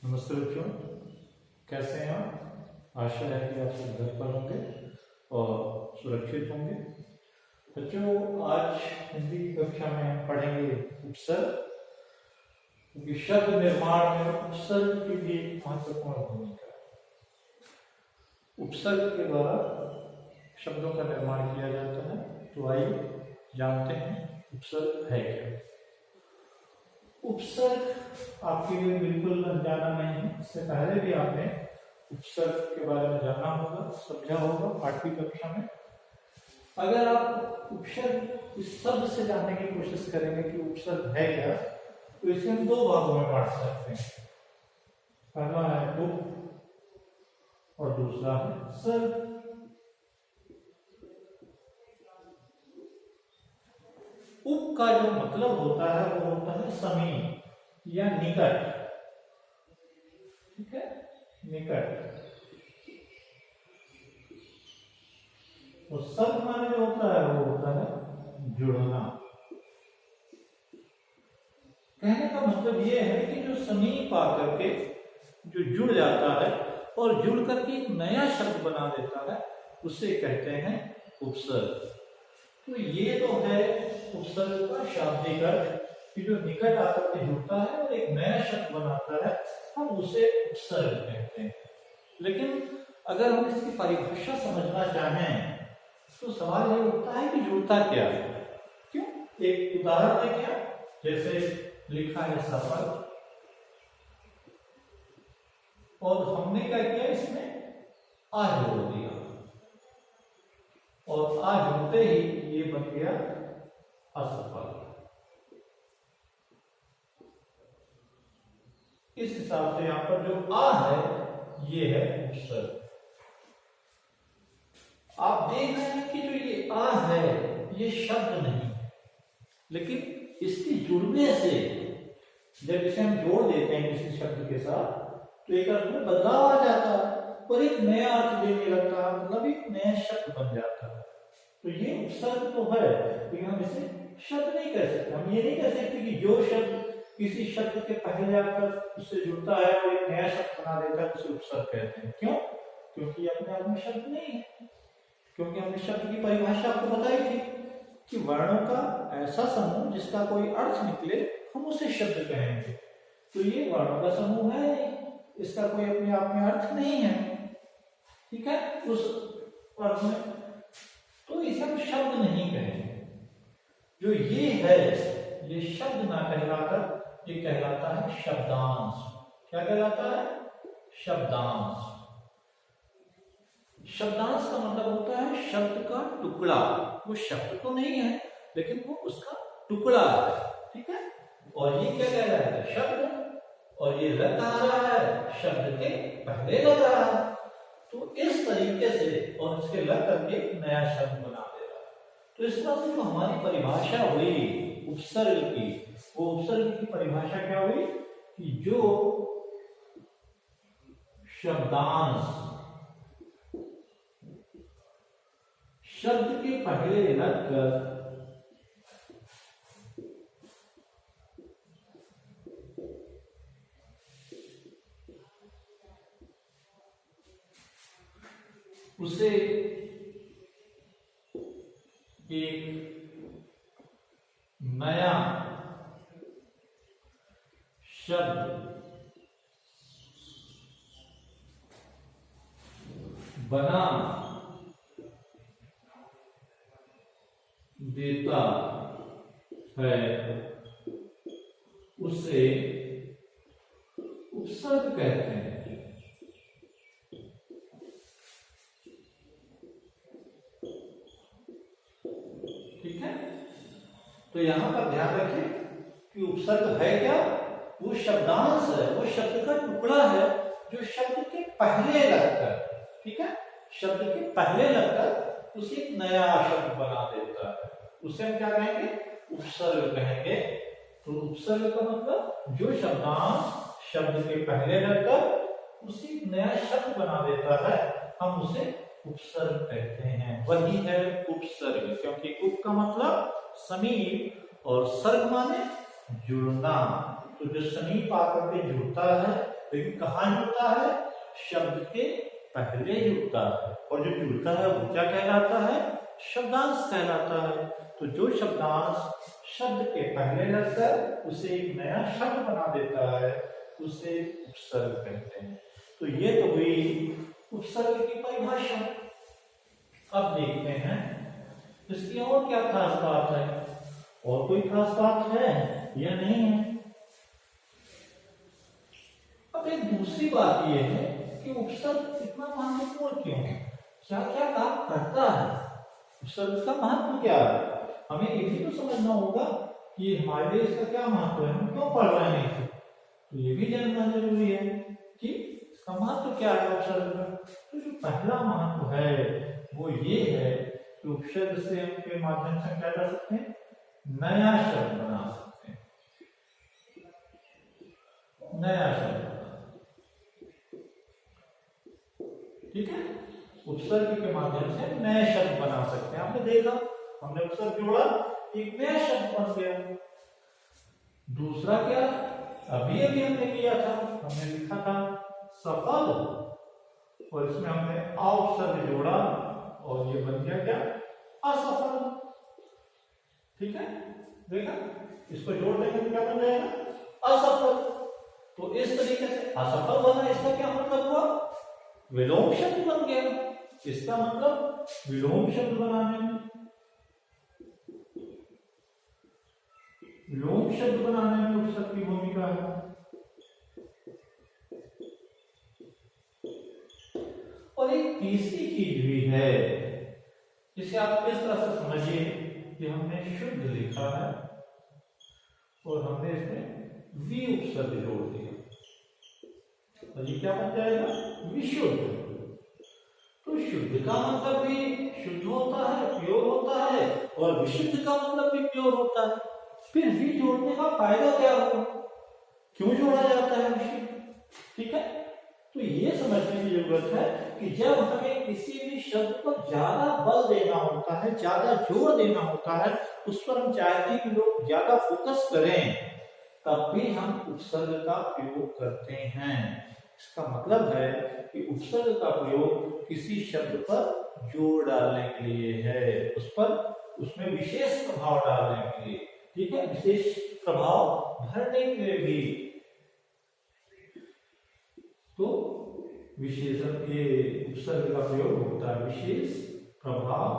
नमस्ते बच्चों, कैसे हैं आप? आशा है कि आप सब घर पर होंगे और सुरक्षित होंगे। बच्चों, आज हिंदी की कक्षा में हम पढ़ेंगे उपसर्ग, क्योंकि शब्द निर्माण में उपसर्ग की भी एक महत्वपूर्ण भूमिका है। उपसर्ग के द्वारा शब्दों का निर्माण किया जाता है। तो आइए जानते हैं उपसर्ग है क्या। उपसर्ग आपके लिए बिल्कुल अनजाना नहीं है। इससे पहले भी आपने उपसर्ग के बारे में जाना होगा, समझा होगा आठवीं कक्षा में। अगर आप उपसर्ग इस शब्द से जानने की कोशिश करेंगे कि उपसर्ग है क्या, तो इसे हम दो भागों में बांट सकते हैं। पहला है उप और दूसरा है सर्ग। उप का जो मतलब होता है वो होता है समीप या निकट। ठीक है, निकट। और सर्ग माने जो होता है वो होता है जुड़ना। कहने का मतलब ये है कि जो समीप आकर के जो जुड़ जाता है और जुड़ करके एक नया शब्द बना देता है, उसे कहते हैं उपसर्ग। तो ये तो है उपसर्ग का शाब्दिक अर्थ कि जो निकट आकर के जुड़ता है और एक नया शब्द बनाता है, हम उसे उपसर्ग कहते हैं। लेकिन अगर हम इसकी परिभाषा समझना चाहें तो सवाल ये उठता है कि जुड़ता क्या है। क्यों? एक उदाहरण देखें, जैसे लिखा है सफल, और हमने क्या किया, इसमें आ जोड़ दिया और आ जुड़ते ही ये बन गया असफल। इस हिसाब से यहां पर जो आ है ये है उपसर्ग। आप देख रहे हैं कि जो ये आ है ये शब्द नहीं है, लेकिन इसके जुड़ने से जब इसे हम जोड़ देते हैं किसी शब्द के साथ तो एक अर्थ में बदलाव आ जाता है और एक नया अर्थ देने लगता है, मतलब एक नया शब्द बन जाता है। तो ये उपसर्ग तो है, लेकिन हम इसे शब्द नहीं कह सकते। हम ये नहीं कह सकते कि जो शब्द किसी शब्द के पहले आकर उससे जुड़ता है और एक नया शब्द बना देता है उसे उपसर्ग कहते हैं। क्यों? क्योंकि अपने आप में शब्द नहीं है। क्योंकि हमने शब्द की परिभाषा आपको बताई थी कि वर्णों का ऐसा समूह जिसका कोई अर्थ निकले हम उसे शब्द कहेंगे। तो ये वर्णों का समूह है नहीं, इसका कोई अपने आप में अर्थ नहीं है। ठीक है, उस अर्थ में तो इसे हम शब्द नहीं कहेंगे। जो ये है ये शब्द ना कहलाकर ये कहलाता है शब्दांश। क्या कहलाता है? शब्दांश। शब्दांश का मतलब होता है शब्द का टुकड़ा। वो शब्द तो नहीं है लेकिन वो उसका टुकड़ा है। ठीक है, और ये क्या कह रहा है? शब्द। और ये लग आ रहा है शब्द के पहले लग रहा है, तो इस तरीके से और इसके लग करके नया शब्द बना दे रहा है। तो इस तरह से जो हमारी परिभाषा हुई उपसर्ग की, वो उपसर्ग की परिभाषा क्या हुई कि जो शब्दांश शब्द के पहले लगकर उसे एक नया शब्द बना देता है उसे उपसर्ग कहते हैं। ठीक है, तो यहां पर ध्यान रखें कि उपसर्ग है क्या? वो शब्दांश है, वो शब्द का टुकड़ा है जो शब्द के पहले लगकर, ठीक है, शब्द के पहले लगकर उसे एक नया शब्द बना देता है। उसे हम क्या कहेंगे? उपसर्ग कहेंगे। तो उपसर्ग का मतलब जो शब्दांश शब्द के पहले लगकर उसे एक नया शब्द बना देता है, हम उसे उपसर्ग कहते हैं। वही है उपसर्ग, क्योंकि उप का मतलब समीप और सर्ग माने जुड़ना। तो जो समीप आकर के जुड़ता है लेकिन कहाँ जुड़ता है? शब्द के पहले जुड़ता है, और जो जुड़ता है वो क्या कहलाता है? शब्दांश कहलाता है। तो जो शब्दांश शब्द के पहले लगता है उसे एक नया शब्द बना देता है, उसे उपसर्ग कहते हैं। तो ये तो हुई उपसर्ग की परिभाषा। अब देखते हैं इसकी और क्या खास बात है, और कोई खास बात है या नहीं है। अब एक दूसरी बात यह है कि उपसर्ग इतना महत्वपूर्ण क्यों है, क्या क्या काम करता है, उपसर्ग का महत्व क्या है। हमें ये भी तो समझना होगा कि हमारे लिए इसका क्या महत्व है, हम क्यों पढ़ रहे हैं इसे, तो ये भी जानना जरूरी है कि इसका महत्व क्या है उपसर्ग का। तो जो पहला महत्व है वो ये है कि उपसर्ग से हम के माध्यम से क्या कर सकते हैं? नया शब्द बना सकते हैं, नया शब्द। ठीक है, उपसर्ग के माध्यम से नए शब्द बना सकते हैं। आपने देखा, हमने उपसर्ग जोड़ा, एक नया शब्द बन गया। दूसरा क्या, अभी अभी हमने किया था, हमने लिखा था सफल, और इसमें हमने आ उपसर्ग जोड़ा और ये बन गया क्या? असफल। ठीक है, देखा, इसको जोड़ देंगे तो क्या बन जाएगा? असफल। तो इस तरीके से असफल बना, इसका क्या मतलब हुआ? विलोम शब्द बन गया। इसका मतलब विलोम शब्द बनाने में, विलोम शब्द बनाने में उपसर्ग की भूमिका है। और एक तीसरी चीज भी है, जिसे आप इस तरह से समझिए कि हमने शुद्ध लिखा है और हमने इसमें वी उपसर्ग जोड़ दिया, तो ये क्या बन जाएगा? विशुद्ध। तो शुद्ध का मतलब भी शुद्ध होता है, प्योर होता है, और विशुद्ध का मतलब भी प्योर होता है। फिर वी जोड़ने का फायदा क्या होगा, क्यों जोड़ा जाता है विशुद्ध? ठीक है, तो ये समझने की जरूरत है कि जब हमें किसी भी शब्द पर ज्यादा बल देना होता है, ज्यादा जोर देना होता है, उस पर हम चाहते हैं कि लोग ज्यादा फोकस करें, तब भी हम उपसर्ग का प्रयोग करते हैं। इसका मतलब है कि उपसर्ग का प्रयोग किसी शब्द पर जोर डालने के लिए है, उस पर उसमें विशेष प्रभाव डालने के लिए। ठीक है, विशेष प्रभाव भरने के लिए भी। तो विशेषण, ये उपसर्ग का प्रयोग होता है विशेष प्रभाव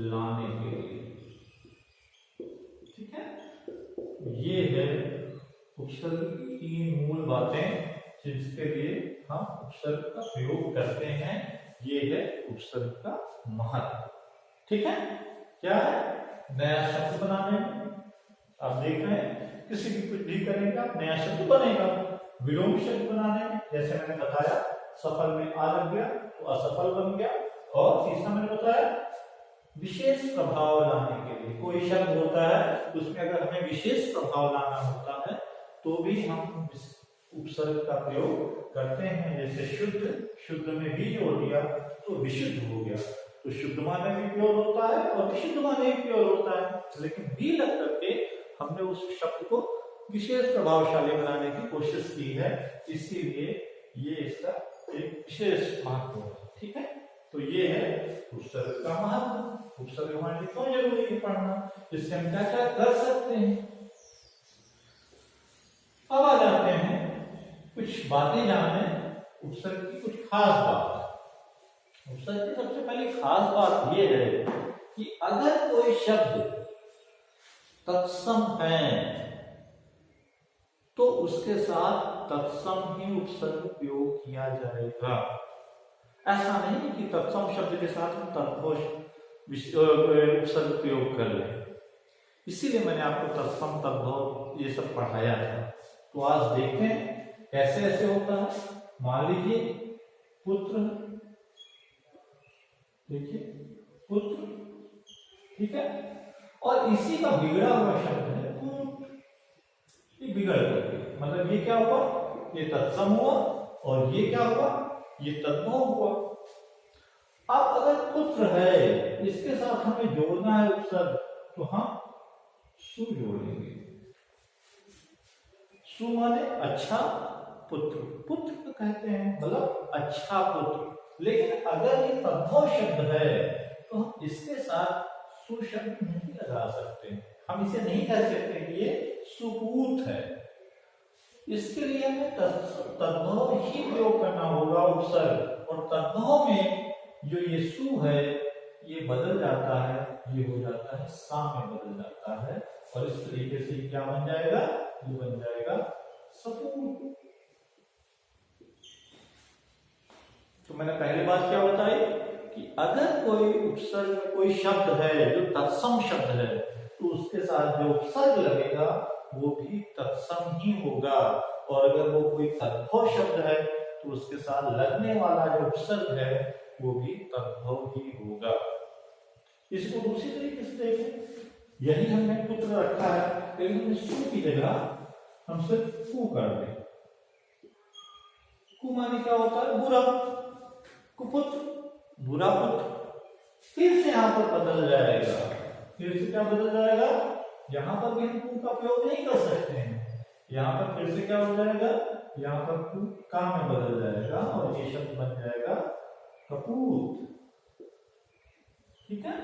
लाने के लिए। ठीक है, ये है उपसर्ग की तीन मूल बातें जिसके लिए हम उपसर्ग का प्रयोग करते हैं। ये है उपसर्ग का महत्व। ठीक है, क्या है? नया शब्द बनाने में, आप देख रहे हैं किसी भी कुछ भी करेंगे आप, नया शब्द बनेगा। विलोम शब्द बनाने में, जैसे मैंने बताया, सफल में आ लग गया तो असफल बन गया। और तीसरा मैंने बताया विशेष प्रभाव लाने के लिए, कोई शब्द होता है उसमें अगर हमें विशेष प्रभाव लाना होता है तो भी हम उपसर्ग का प्रयोग करते हैं। जैसे शुद्ध, शुद्ध में भी जोड़ दिया तो विशुद्ध हो गया। तो शुद्ध माने भी प्योर होता है और विशुद्ध माने भी प्योर होता है, लेकिन भी लग करके हमने उस शब्द को विशेष प्रभावशाली बनाने की कोशिश की है, इसीलिए ये इसका एक विशेष महत्व है। ठीक है, तो ये है उपसर्ग का महत्व। उपसर्ग हमारे लिए क्यों जरूरी है पढ़ना, इससे हम क्या क्या कर सकते हैं। अब आ जाते हैं कुछ बातें जानने उपसर्ग की, कुछ खास बात। उपसर्ग की सबसे पहली खास बात यह है कि अगर कोई शब्द तत्सम है तो उसके साथ तत्सम ही उपसर्ग प्रयोग किया जाएगा। ऐसा नहीं कि तत्सम शब्द के साथ हम तद्भव उपसर्ग प्रयोग कर लें। इसीलिए मैंने आपको तत्सम, तद्भव ये सब पढ़ाया था। तो आज देखते हैं कैसे ऐसे होता है। मान लीजिए पुत्र, देखिए पुत्र, ठीक है, और इसी का बिगड़ा हुआ शब्द है पुत्र। ये बिगड़ करके, मतलब ये क्या हुआ, ये तत्सम हुआ, और ये क्या हुआ, ये तद्भव हुआ। अब अगर पुत्र है, इसके साथ हमें जोड़ना है उपसर्ग, तो हम सु जोड़ेंगे। सु माने अच्छा पुत्र, पुत्र को कहते हैं मतलब अच्छा पुत्र। लेकिन अगर ये तद्भव शब्द है तो हम इसके साथ सु शब्द नहीं लगा सकते, हम इसे नहीं कह सकते कि ये सुपूत है। इसके लिए हमें तद्भव ही प्रयोग करना होगा उपसर्ग, और तद्भव में जो ये सु है ये बदल जाता है, ये हो जाता है सा में बदल जाता है, और इस तरीके से क्या बन जाएगा, ये बन जाएगा सपूत। तो मैंने पहली बात क्या बताई कि अगर कोई उपसर्ग में कोई शब्द है जो तत्सम शब्द है तो उसके साथ जो उपसर्ग लगेगा वो भी तत्सम ही होगा, और अगर वो कोई तद्भव शब्द है तो उसके साथ लगने वाला जो उपसर्ग है वो भी तद्भव ही होगा। इसको दूसरी तरीके से देखें, यही हमने पुत्र रखा है, लेकिन हमने सु की जगह हम सिर्फ कु कर दें। कु माने क्या होता है, बुरा, कुपुत्र, बुरा पुत्र। फिर से यहां पर बदल जाएगा, फिर से क्या बदल जाएगा, यहां पर भी हम कु का प्रयोग नहीं कर सकते हैं, यहां पर फिर से क्या हो जाएगा, यहां पर कु का में बदल जाएगा और ये शब्द बन जाएगा कपूत। ठीक है,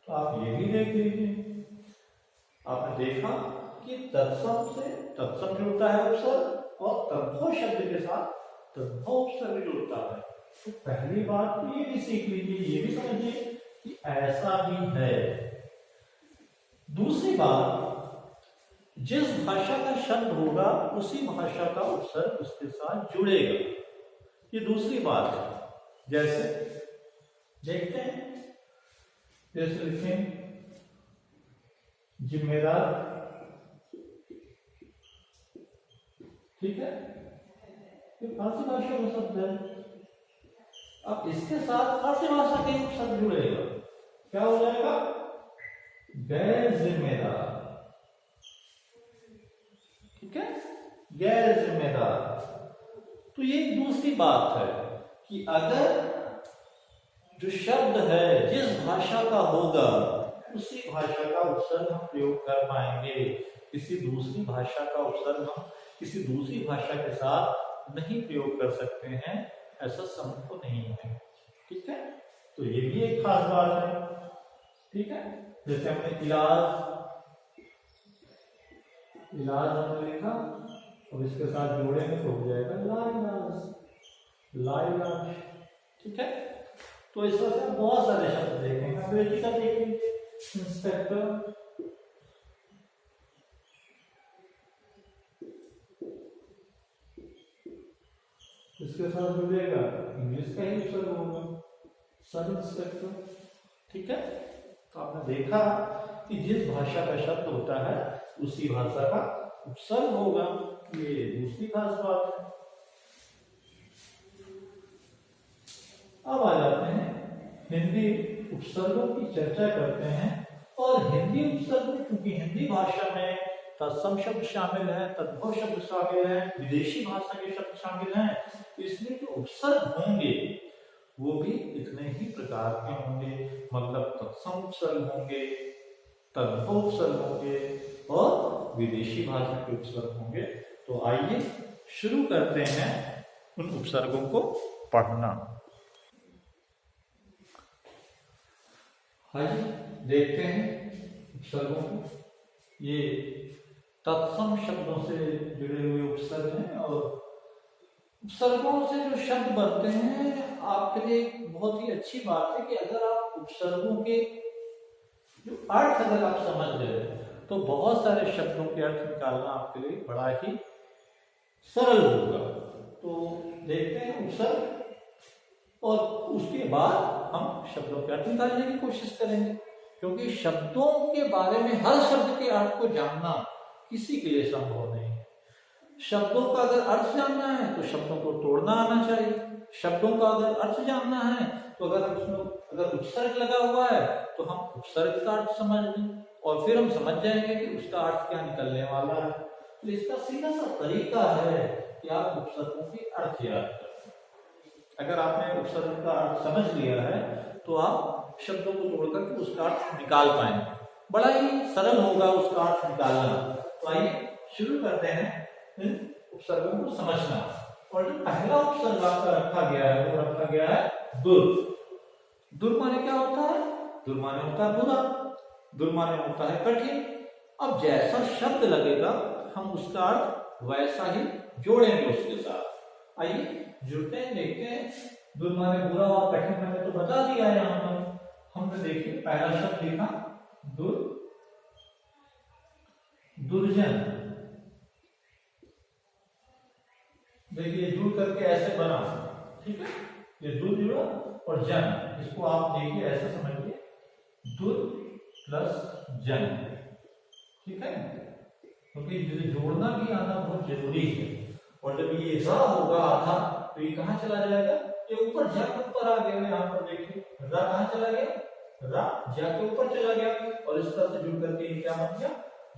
तो आप ये भी देख लीजिए, आपने देखा कि तत्सम से तत्सम जुड़ता है उपसर्ग, और तद्भव शब्द के साथ तद्भव उपसर्ग जुड़ता है। तो पहली बात तो ये भी सीख लीजिए, ये भी समझिए कि ऐसा भी है। दूसरी बात, जिस भाषा का शब्द होगा उसी भाषा का उपसर्ग उसके साथ जुड़ेगा, ये दूसरी बात है। जैसे देखते हैं, जैसे लिखें जिम्मेदार, ठीक है, ये फारसी भाषा का शब्द है। अब इसके साथ फारसी भाषा के शब्द जुड़ेगा, क्या हो जाएगा, गैर जिम्मेदार। ठीक है, गैर जिम्मेदार। तो ये दूसरी बात है कि अगर जो शब्द है जिस भाषा का होगा उसी भाषा का उपसर्ग हम प्रयोग कर पाएंगे, किसी दूसरी भाषा का उपसर्ग हम किसी दूसरी भाषा के साथ नहीं प्रयोग कर सकते हैं, ऐसा संभव नहीं है। ठीक है, तो ये भी एक खास बात है। ठीक है, जैसे हमने इलाज हमने लिखा, और इसके साथ जोड़ेंगे तो हो जाएगा लाइलाज, लाइलाज। ठीक है, तो इस तरह से बहुत सारे शब्द देखेंगे। अंग्रेजी का देखेंगे, इंस्पेक्टर, इसके साथ जुड़ेगा इंग्लिश का ही उपसर्ग होगा, सब इंस्पेक्टर। ठीक है, तो आपने देखा कि जिस भाषा का शब्द होता है उसी भाषा का उपसर्ग होगा, ये दूसरी खास बात है। अब आ जाते हैं हिंदी उपसर्गों की चर्चा करते हैं। और हिंदी उपसर्ग में, क्योंकि हिंदी भाषा में तत्सम शब्द शामिल है, तद्भव शब्द शामिल है, विदेशी भाषा के शब्द शामिल हैं, इसलिए जो उपसर्ग होंगे वो भी इतने ही प्रकार के होंगे, मतलब तत्सम उपसर्ग होंगे, तद्भव उपसर्ग होंगे और विदेशी भाषा के उपसर्ग होंगे। तो आइए शुरू करते हैं उन उपसर्गों को पढ़ना। आइए देखते हैं उपसर्गों को। ये तत्सम शब्दों से जुड़े हुए उपसर्ग हैं, और उपसर्गों से जो शब्द बनते हैं आपके लिए बहुत ही अच्छी बात है कि अगर आप उपसर्गों के जो अर्थ अगर आप समझ गए तो बहुत सारे शब्दों के अर्थ निकालना आपके लिए बड़ा ही सरल होगा। तो देखते हैं उपसर्ग, और उसके बाद हम शब्दों के अर्थ निकालने की कोशिश करेंगे, क्योंकि शब्दों के बारे में हर शब्द के अर्थ को जानना किसी के लिए संभव नहीं है। शब्दों का अगर अर्थ जानना है तो शब्दों को तोड़ना आना चाहिए, शब्दों का अगर अर्थ जानना है तो अगर उसमें अगर उपसर्ग लगा हुआ है तो हम उपसर्ग का अर्थ समझ लें, और फिर हम समझ जाएंगे कि उसका अर्थ क्या निकलने वाला है। तो इसका सीधा सा तरीका है कि आप उपसर्गों के अर्थ याद करें। अगर आपने उपसर्ग का अर्थ समझ लिया है तो आप शब्दों को तोड़कर के उसका अर्थ निकाल पाएंगे, बड़ा ही सरल होगा उसका अर्थ निकालना। तो आइए शुरू करते हैं इन उपसर्गों को समझना। और जो पहला उपसर्ग आपका रखा गया है वो रखा गया है दुर। दुर माने क्या होता है? दुर माने होता है बुरा, दुर माने होता है कठिन। अब जैसा शब्द लगेगा हम उसका अर्थ वैसा ही जोड़ेंगे उसके साथ। आइए जुड़ते हैं, देखते हैं। दुर माने बुरा और कठिन मैंने तो बता दिया है यहाँ पर। हमने देखिए पहला शब्द लिखा दुर, दुर्जन। देखिए जुड़ करके ऐसे बना, ठीक है। ये दुर जुड़ा और जन, इसको आप देखिए ऐसे समझिए, दुर प्लस जन, ठीक है। क्योंकि तो जोड़ना भी आना बहुत जरूरी है। और जब ये रा होगा आधा तो ये कहाँ चला जाएगा? ये ऊपर जाके ऊपर आ गया। यहाँ पर देखिए रा कहाँ चला गया? रा जाके ऊपर चला गया और इस तरह से जुड़ करके ये क्या बन गया?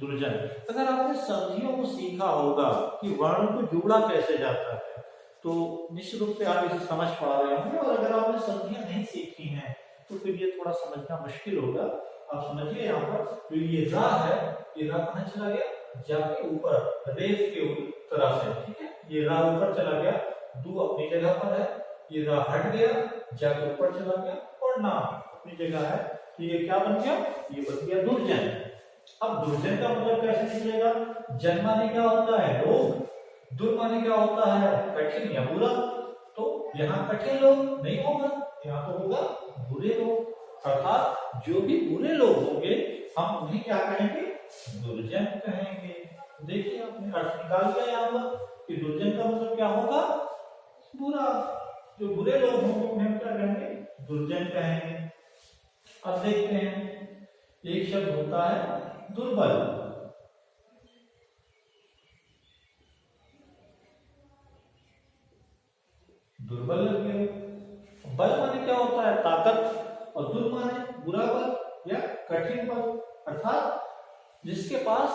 दुर्जन। अगर आपने संधियों को सीखा होगा कि वर्णों को जोड़ा कैसे जाता है तो निश्चित रूप से आप इसे समझ पा रहे होंगे। और अगर आपने संधियां नहीं सीखी हैं तो फिर ये थोड़ा समझना मुश्किल होगा। आप समझिए यहाँ पर तो ये रा है, ये रा कहाँ चला गया? जाके ऊपर रेफ के तरह से, ठीक है। ये रा ऊपर चला गया, दू अपनी जगह पर है, ये रा हट गया जाके ऊपर चला गया और ना अपनी जगह है तो ये क्या बन गया? ये बन गया दुर्जन। अब दुर्जन का मतलब कैसे निकलेगा? जन माने क्या होता है? लोग। दुर माने क्या होता है? कठिन या बुरा। तो यहाँ कठिन लोग नहीं होगा, यहाँ तो होगा बुरे लोग। अर्थात जो भी बुरे लोग होंगे हम उन्हें क्या कहेंगे? दुर्जन कहेंगे। देखिए आपने अर्थ निकाल लिया यहाँ पर कि दुर्जन का मतलब क्या होगा? बुरा। जो बुरे लोग होंगे उन्हें क्या कहेंगे? दुर्जन कहेंगे। अब देखते हैं, एक शब्द होता है दुर्बल। दुर्बल लग गया। बल माने क्या होता है? ताकत। और दुर माने बुरा बल या कठिन बल, अर्थात जिसके पास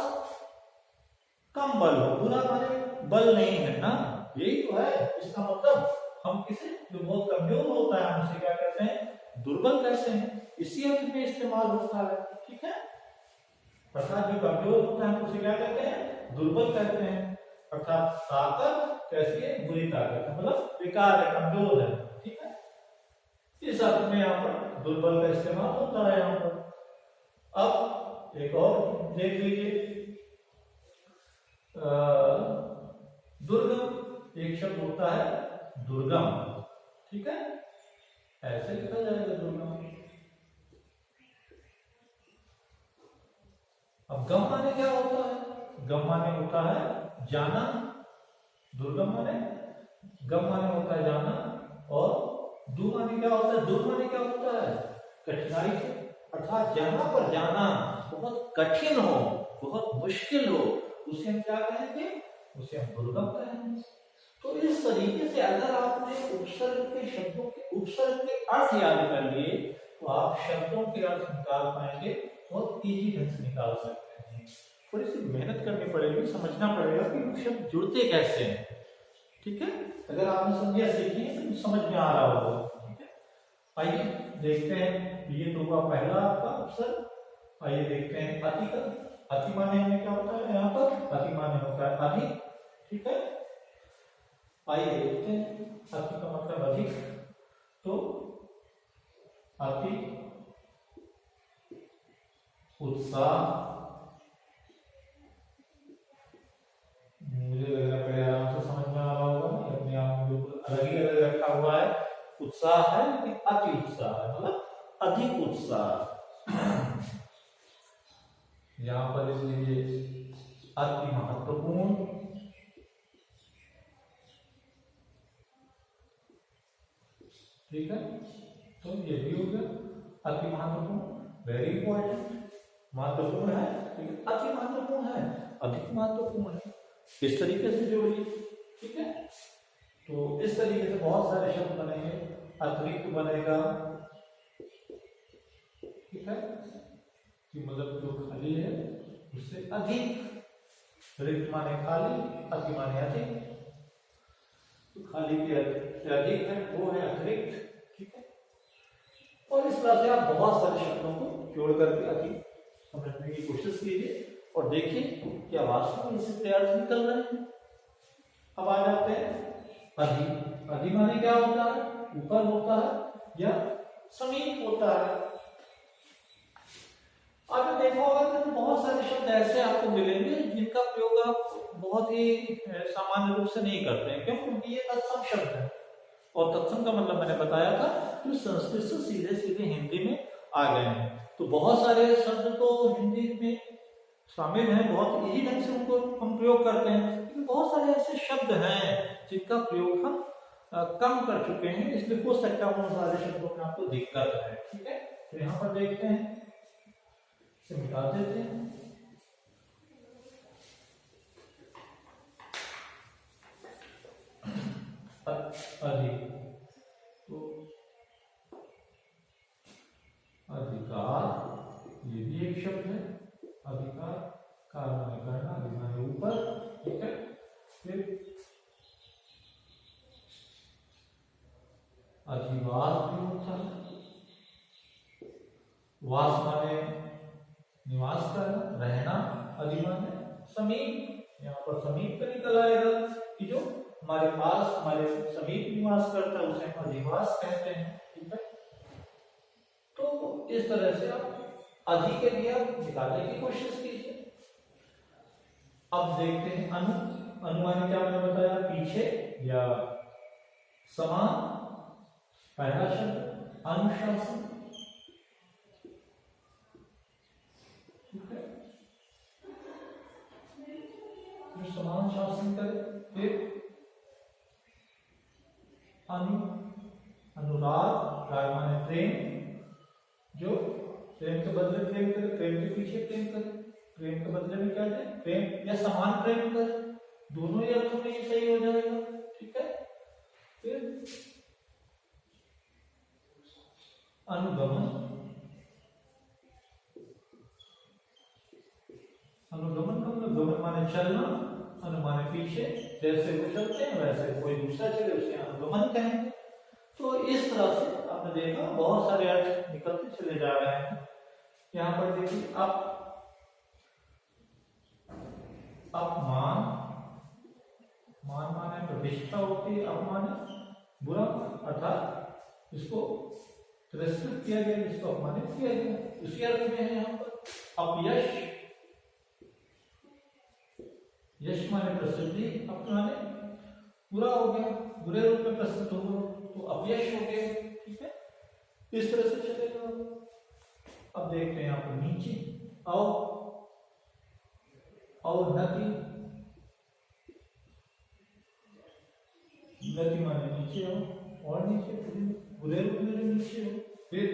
कम बल हो। बुरा माने बल नहीं है ना, यही तो है इसका मतलब। हम किसे जो बहुत कमजोर होता है हम उसे क्या कहते हैं? दुर्बल कहते हैं। इसी अर्थ में इस्तेमाल होता है, ठीक है। अर्थात जो कमजोर होता है हम उसे क्या कहते हैं? दुर्बल कहते हैं। अर्थात ताकत कैसी है? बुरी ताकत है, मतलब बेकार है, कमजोर है, ठीक है। इस अर्थ में यहाँ पर दुर्बल का इस्तेमाल होता है यहाँ पर। अब एक और देख लीजिए, दुर्गम। एक शब्द होता है दुर्गम, ठीक है। ऐसे लिखा जाएगा दुर्गम। अब गम माने क्या होता है? गम माने होता है जाना। दुर्गम माने, गम माने होता है जाना। और दू माने क्या होता है? दुर माने क्या होता है? कठिनाई से। अर्थात जहां पर जाना बहुत कठिन हो, बहुत मुश्किल हो, उसे हम क्या कहेंगे? उसे हम दुर्गम कहेंगे। तो इस तरीके से अगर आपने उपसर्ग के शब्दों के उपसर्ग के अर्थ याद कर लिए तो आप शब्दों के अर्थ निकाल पाएंगे, बहुत इजी ढंग से निकाल सकते हैं। थोड़ी सी मेहनत करनी पड़ेगी, समझना पड़ेगा कि शब्द जुड़ते कैसे हैं, ठीक है। अगर आपने संज्ञा सीखी है तो समझ में आ रहा होगा, ठीक है। आइए देखते हैं, ये तो हुआ पहला आपका उपसर्ग। आइए देखते हैं अति का। अति माने हमें क्या होता है? यहाँ पर अति माने होता है अधिक, ठीक है। आइए देखते हैं अति का मतलब अधिक। तो अति उत्साह, मुझे लग रहा है आराम से समझ में आ रहा होगा, अपने आप बिल्कुल अलग ही अलग रखा हुआ है। उत्साह है लेकिन अति उत्साह है, मतलब अधिक उत्साह। यहां पर इसलिए अति महत्वपूर्ण, ठीक है। तो ये भी हो गया अति महत्वपूर्ण, वेरी इंपॉर्टेंट। महत्वपूर्ण है लेकिन अति महत्वपूर्ण है, अधिक महत्वपूर्ण है। इस तरीके से जोड़िए, ठीक है। तो इस तरीके से बहुत सारे शब्द बनेंगे। अतिरिक्त बनेगा, ठीक है, कि मतलब जो खाली है उससे अधिक। रिक्त माने खाली, अति माने अधिक। तो खाली के से अधिक है वो है अतिरिक्त, ठीक है। और इस तरह से आप बहुत सारे शब्दों को जोड़ करके अति समझने की कोशिश कीजिए और देखिए क्या वास्तव में इससे अर्थ निकल रहे हैं। अब आ जाते हैं अधि। अधि माने क्या होता है? ऊपर होता है या समीप होता है। अब देखो होगा कि बहुत सारे शब्द ऐसे आपको मिलेंगे जिनका प्रयोग आप बहुत ही सामान्य रूप से नहीं करते हैं। क्यों? क्योंकि ये तत्सम शब्द है, और तत्सम का मतलब मैंने बताया था कि संस्कृत से सीधे सीधे हिंदी में आ गए हैं। तो बहुत सारे शब्द तो हिंदी में शामिल हैं, बहुत इजी ढंग से उनको हम प्रयोग करते हैं, लेकिन बहुत सारे ऐसे शब्द हैं जिनका प्रयोग हम कम कर चुके हैं, इसलिए हो सकता है उन सारे शब्दों में आपको दिक्कत है। ठीक है, तो यहाँ पर देखते हैं, इसे मिटा देते हैं। अधिक, तो अधिकार ये भी एक शब्द है। अधिकार, कारण में करना, अधिकार ऊपर। ठीक है, फिर अधिवास भी होता है। वास माने निवास करना, रहना। अधि माने समीप, यहाँ पर समीप का निकल आएगा कि जो हमारे पास, हमारे समीप निवास करता है उसे हम अधिवास कहते हैं। ठीक है, तो इस तरह से आप अधि के लिए आप निकालने की कोशिश कीजिए। अब देखते हैं अनु। अनु माने क्या मैंने बताया? पीछे या समान। पहला शब्द अनुशासन। ठीक है, जो समान शासन करे। फिर अनु, अनुराग, राग माने प्रेम, जो प्रेम के बदले प्रेम करे, प्रेम के पीछे प्रेम करे, प्रेम के बदले में क्या है? प्रेम या समान प्रेम करे, दोनों ही अर्थों में ये सही हो जाएगा। ठीक है, फिर अनुगमन। अनुगमन का मतलब गमन माने चलना, अनु माने पीछे, जैसे वो चलते हैं वैसे कोई दूसरा चले उसे अनुगमन कहेंगे। तो इस तरह से आपने देखा बहुत सारे अर्थ निकलते चले जा रहे हैं। यहाँ पर देखिए अपमान, मान माने प्रतिष्ठा होती है, अपमान बुरा, अर्थात इसको तिरस्कृत किया गया, इसको अपमानित किया गया, उसी अर्थ में है यहाँ पर। अपयश, यश माने प्रसिद्धि, अपमाने बुरा हो गया, बुरे रूप में प्रसिद्ध हो गया, तो अपयश हो गया। ठीक है, इस तरह से चलेगा। अब देखते हैं यहाँ पर नीचे अवनति। नति माने नीचे हो, और नीचे बुरे रूप में नीचे हो। फिर